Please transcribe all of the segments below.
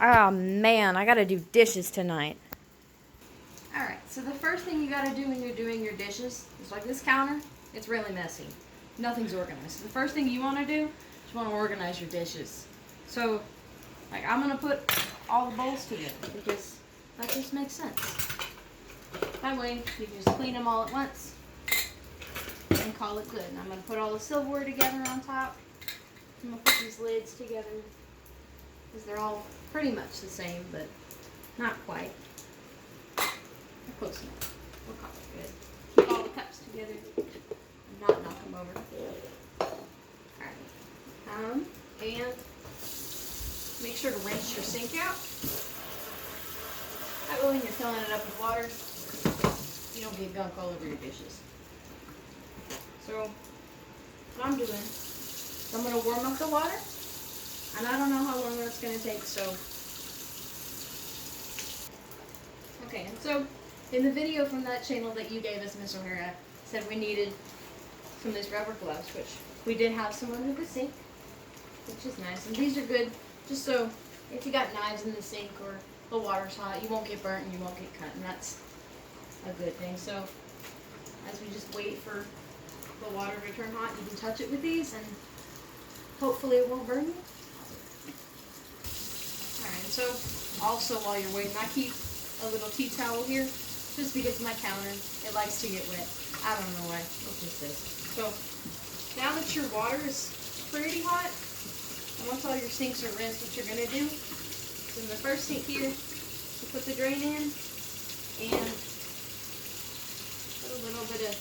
Oh man, I gotta do dishes tonight. Alright, so the first thing you gotta do when you're doing your dishes is like this counter, it's really messy. Nothing's organized. So the first thing you wanna do is you wanna organize your dishes. So, like I'm gonna put all the bowls together because that just makes sense. That way you can just clean them all at once and call it good. And I'm gonna put all the silverware together on top. I'm gonna put these lids together because they're all pretty much the same, but not quite. They're close enough. We'll call it good. Keep all the cups together and not knock them over. Alright. And make sure to rinse your sink out. That way when you're filling it up with water, you don't get gunk all over your dishes. So, what I'm doing is I'm going to warm up the water. And I don't know how long that's going to take, so. Okay, and so in the video from that channel that you gave us, Miss O'Hara, said we needed some of these rubber gloves, which we did have some under the sink, which is nice. And these are good just so if you got knives in the sink or the water's hot, you won't get burnt and you won't get cut, and that's a good thing. So as we just wait for the water to turn hot, you can touch it with these and hopefully it won't burn you. Alright, so also while you're waiting, I keep a little tea towel here just because my counter, it likes to get wet. I don't know why, it just is. So now that your water is pretty hot, and once all your sinks are rinsed, what you're going to do is in the first sink here, you put the drain in and put a little bit of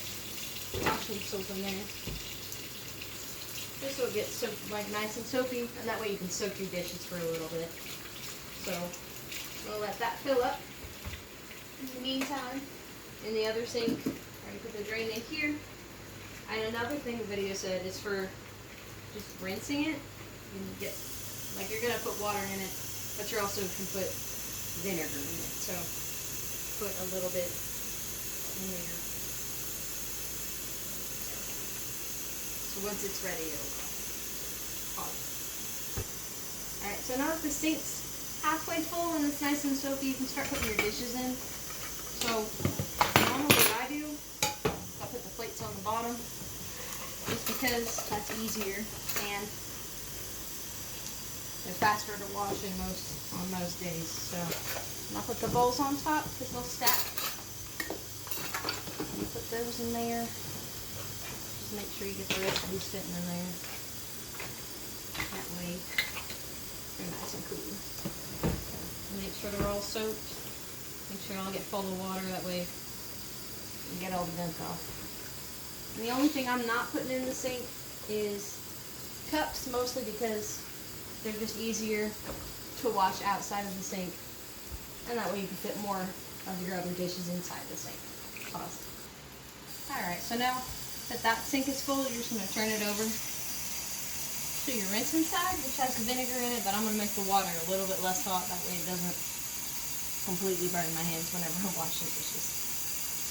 washing soap in there. This will get soaked like nice and soapy, and that way you can soak your dishes for a little bit. So we'll let that fill up. In the meantime, in the other sink, I put the drain in here. And another thing the video said is for just rinsing it. You get, like you're gonna put water in it, but you also can put vinegar in it. So put a little bit in there. So once it's ready, it'll pause. Alright, so now that the sink's halfway full and it's nice and soapy, you can start putting your dishes in. So normally what I do, I'll put the plates on the bottom just because that's easier and they're faster to wash on most days. So I'll put the bowls on top because they'll stack. And put those in there. Just make sure you get the rest of these fitting in there. That way they're nice and cool. Make sure they're all soaked. Make sure they all get full of water. That way you get all the gunk off. And the only thing I'm not putting in the sink is cups, mostly because they're just easier to wash outside of the sink. And that way you can fit more of your other dishes inside the sink. Pause. Alright, so now that sink is full, you're just going to turn it over to your rinsing side, which has the vinegar in it, but I'm going to make the water a little bit less hot. That way it doesn't completely burn my hands whenever I'm washing dishes.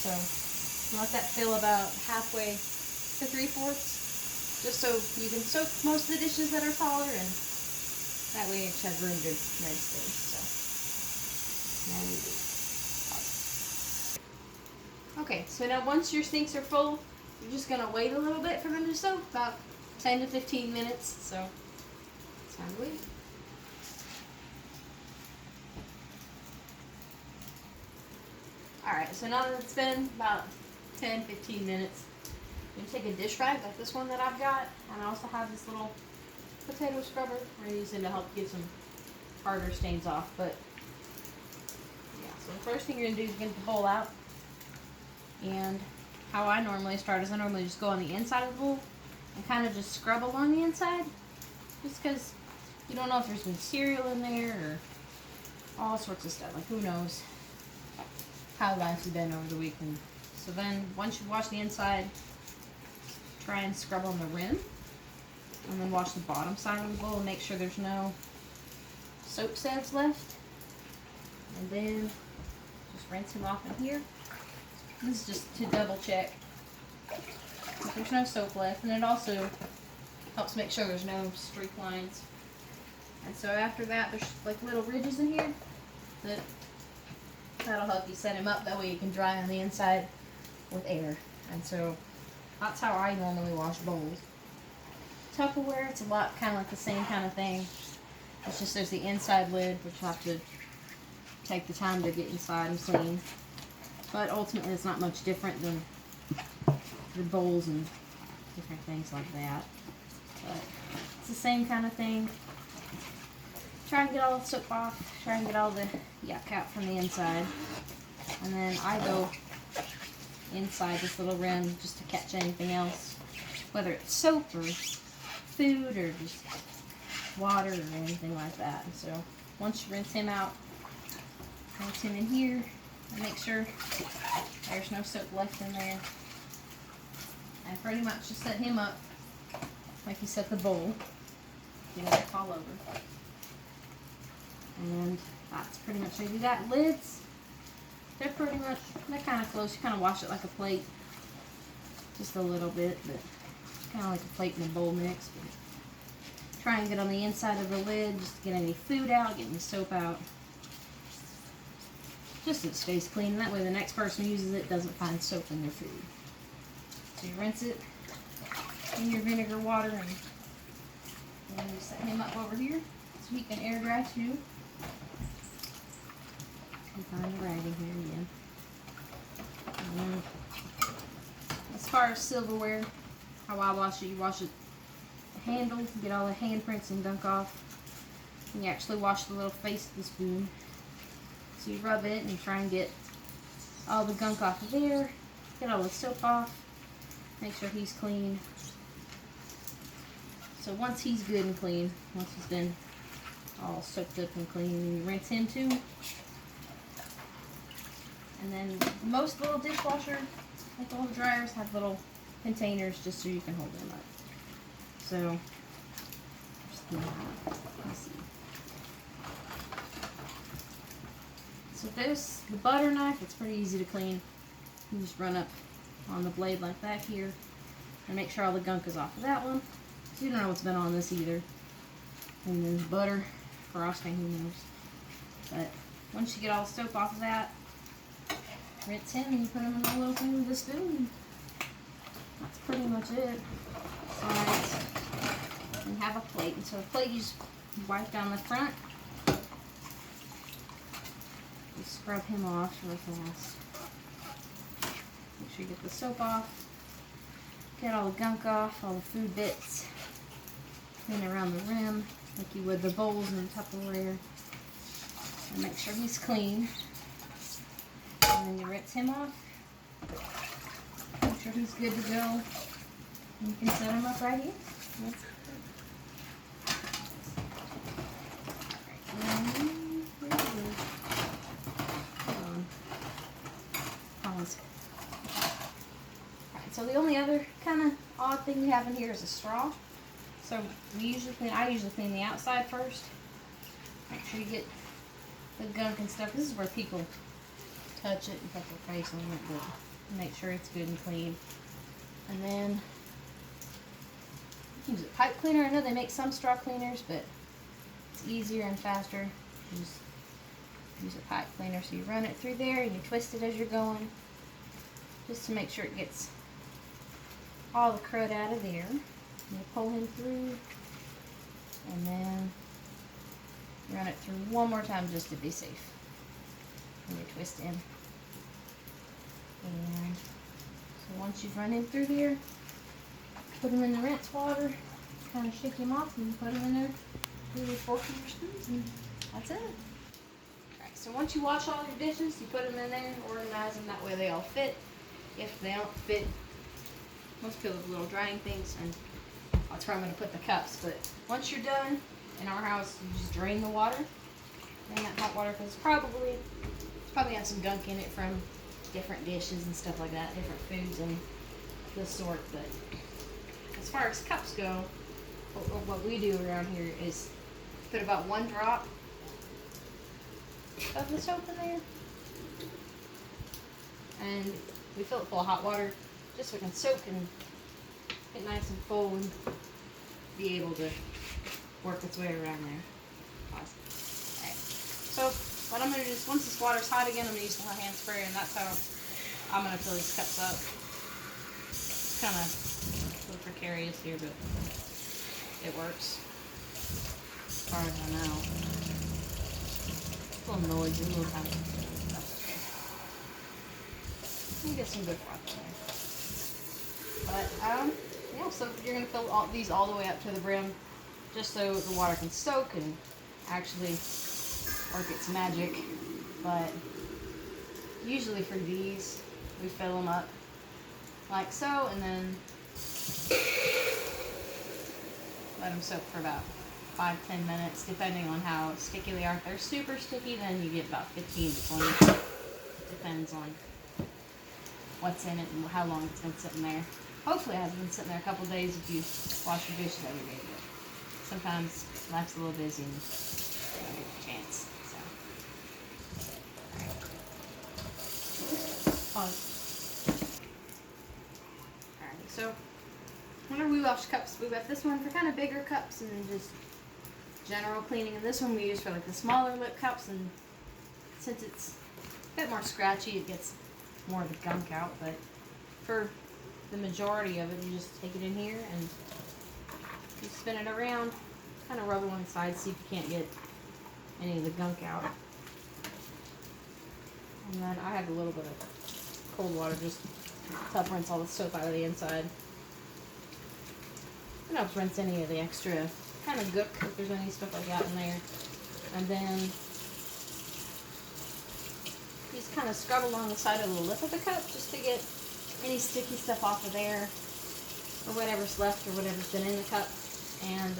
So let that fill about halfway to 3/4, just so you can soak most of the dishes that are taller, and that way it should have room to rinse things. So now we do. Okay, so now once your sinks are full, you're just gonna wait a little bit for them to soak, about 10 to 15 minutes. So it's time to wait. Alright, so now that it's been about 10-15 minutes, you can take a dish rag like this one that I've got, and I also have this little potato scrubber. We're using to help get some harder stains off. But yeah, so the first thing you're going to do is get the bowl out. And how I normally start is I normally just go on the inside of the bowl and kind of just scrub along the inside, just because you don't know if there's been cereal in there or all sorts of stuff. Like, who knows how life's been over the weekend. So then once you wash the inside, try and scrub on the rim, and then wash the bottom side of the bowl and make sure there's no soap suds left. And then just rinse them off in here. This is just to double check if there's no soap left, and it also helps make sure there's no streak lines And so after that, there's like little ridges in here that'll help you set him up. That way you can dry on the inside with air. And so that's how I normally wash bowls. Tupperware, it's a lot kind of like the same kind of thing. It's just there's the inside lid, which you have to take the time to get inside and clean. But ultimately, it's not much different than the bowls and different things like that. But it's the same kind of thing. Try and get all the soap off. Try and get all the yuck out from the inside. And then I go inside this little rim just to catch anything else, whether it's soap or food or just water or anything like that. And so once you rinse him out, rinse him in here and make sure there's no soap left in there. And pretty much just set him up like you set the bowl. You don't fall over. And that's pretty much how you do that. Lids, they're kind of close. You kind of wash it like a plate. Just a little bit, but kind of like a plate and a bowl mix. But try and get on the inside of the lid just to get any food out, get any soap out. Just so it stays clean. That way the next person who uses it doesn't find soap in their food. So you rinse it in your vinegar water and then you set him up over here so he can air dry too. And find the rag in here again. And then, as far as silverware, how I wash it, you wash it the handle, get all the handprints and gunk off. And you actually wash the little face of the spoon. So you rub it and try and get all the gunk off of there, get all the soap off, make sure he's clean. So once he's good and clean, once he's been all soaked up and clean, you rinse him too. And then most little dishwasher, like all the dryers, have little containers just so you can hold them up. So, let's see. So this, the butter knife, it's pretty easy to clean. You just run up on the blade like that here and make sure all the gunk is off of that one. So you don't know what's been on this either. And then butter, frosting, who knows. But once you get all the soap off of that, rinse him and you put him in a little thing with a spoon. That's pretty much it. Sides. And have a plate. And so a plate, you just wipe down the front. You scrub him off real fast. Make sure you get the soap off. Get all the gunk off, all the food bits. Clean around the rim like you would the bowls and the Tupperware. And make sure he's clean. And then you rinse him off. Make sure he's good to go. And you can set him up right here. That's it. So the only other kind of odd thing we have in here is a straw. So I usually clean the outside first. Make sure you get the gunk and stuff. This is where people touch it and put their face on it, but make sure it's good and clean. And then you can use a pipe cleaner. I know they make some straw cleaners, but it's easier and faster. You just use a pipe cleaner. So you run it through there and you twist it as you're going, just to make sure it gets all the crud out of there. And you pull him through, and then run it through one more time just to be safe. And you twist him. And so once you've run him through there, put him in the rinse water, kind of shake him off, and you put him in there with your fork and your spoons, and that's it. Alright, so once you wash all your dishes, you put them in there, organize them, that way they all fit. If they don't fit, most people have little drying things, and that's where I'm going to put the cups. But once you're done, in our house, you just drain the water. Drain that hot water, because it's probably has some gunk in it from different dishes and stuff like that, different foods and the sort. But as far as cups go, what we do around here is put about 1 drop of the soap in there, and we fill it full of hot water just so we can soak and get nice and full and be able to work its way around there. I'm gonna just, once this water's hot again, I'm gonna use my hand sprayer, and that's how I'm gonna fill these cups up. It's kind of a little precarious here, but it works. As far as I know. It's a little noisy, a little kind of. That's okay. You get some good froth in there. But yeah. So you're gonna fill these all the way up to the brim, just so the water can soak and actually work its magic. But usually for these, we fill them up like so, and then let them soak for about 5-10 minutes, depending on how sticky they are. If they're super sticky, then you get about 15 to 20. Depends on what's in it and how long it's been sitting there. Hopefully it hasn't been sitting there a couple days if you wash your dishes every day, but sometimes life's a little busy and you don't get a chance. So, pause. Alright, so whenever we wash cups, we got this one for kind of bigger cups and just general cleaning, and this one we use for like the smaller lip cups, and since it's a bit more scratchy, it gets more of the gunk out, but for the majority of it, you just take it in here and you spin it around, kind of rub along the sides, see if you can't get any of the gunk out. And then I have a little bit of cold water just to help rinse all the soap out of the inside. It helps rinse any of the extra kind of gook, if there's any stuff like that in there. And then you just kind of scrub along the side of the lip of the cup just to get any sticky stuff off of there, or whatever's left, or whatever's been in the cup. And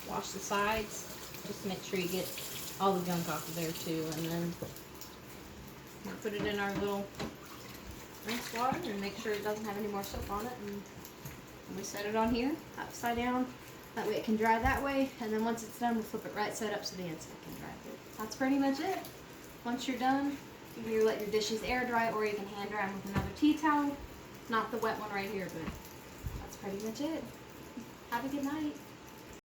wash the sides, just to make sure you get all the gunk off of there too. And then we'll put it in our little rinse water and make sure it doesn't have any more soap on it. And we set it on here, upside down. That way it can dry that way. And then once it's done, we'll flip it right side up so the inside can dry. But that's pretty much it. Once you're done, you can either let your dishes air dry, or you can hand dry them with another tea towel. Not the wet one right here, but that's pretty much it. Have a good night.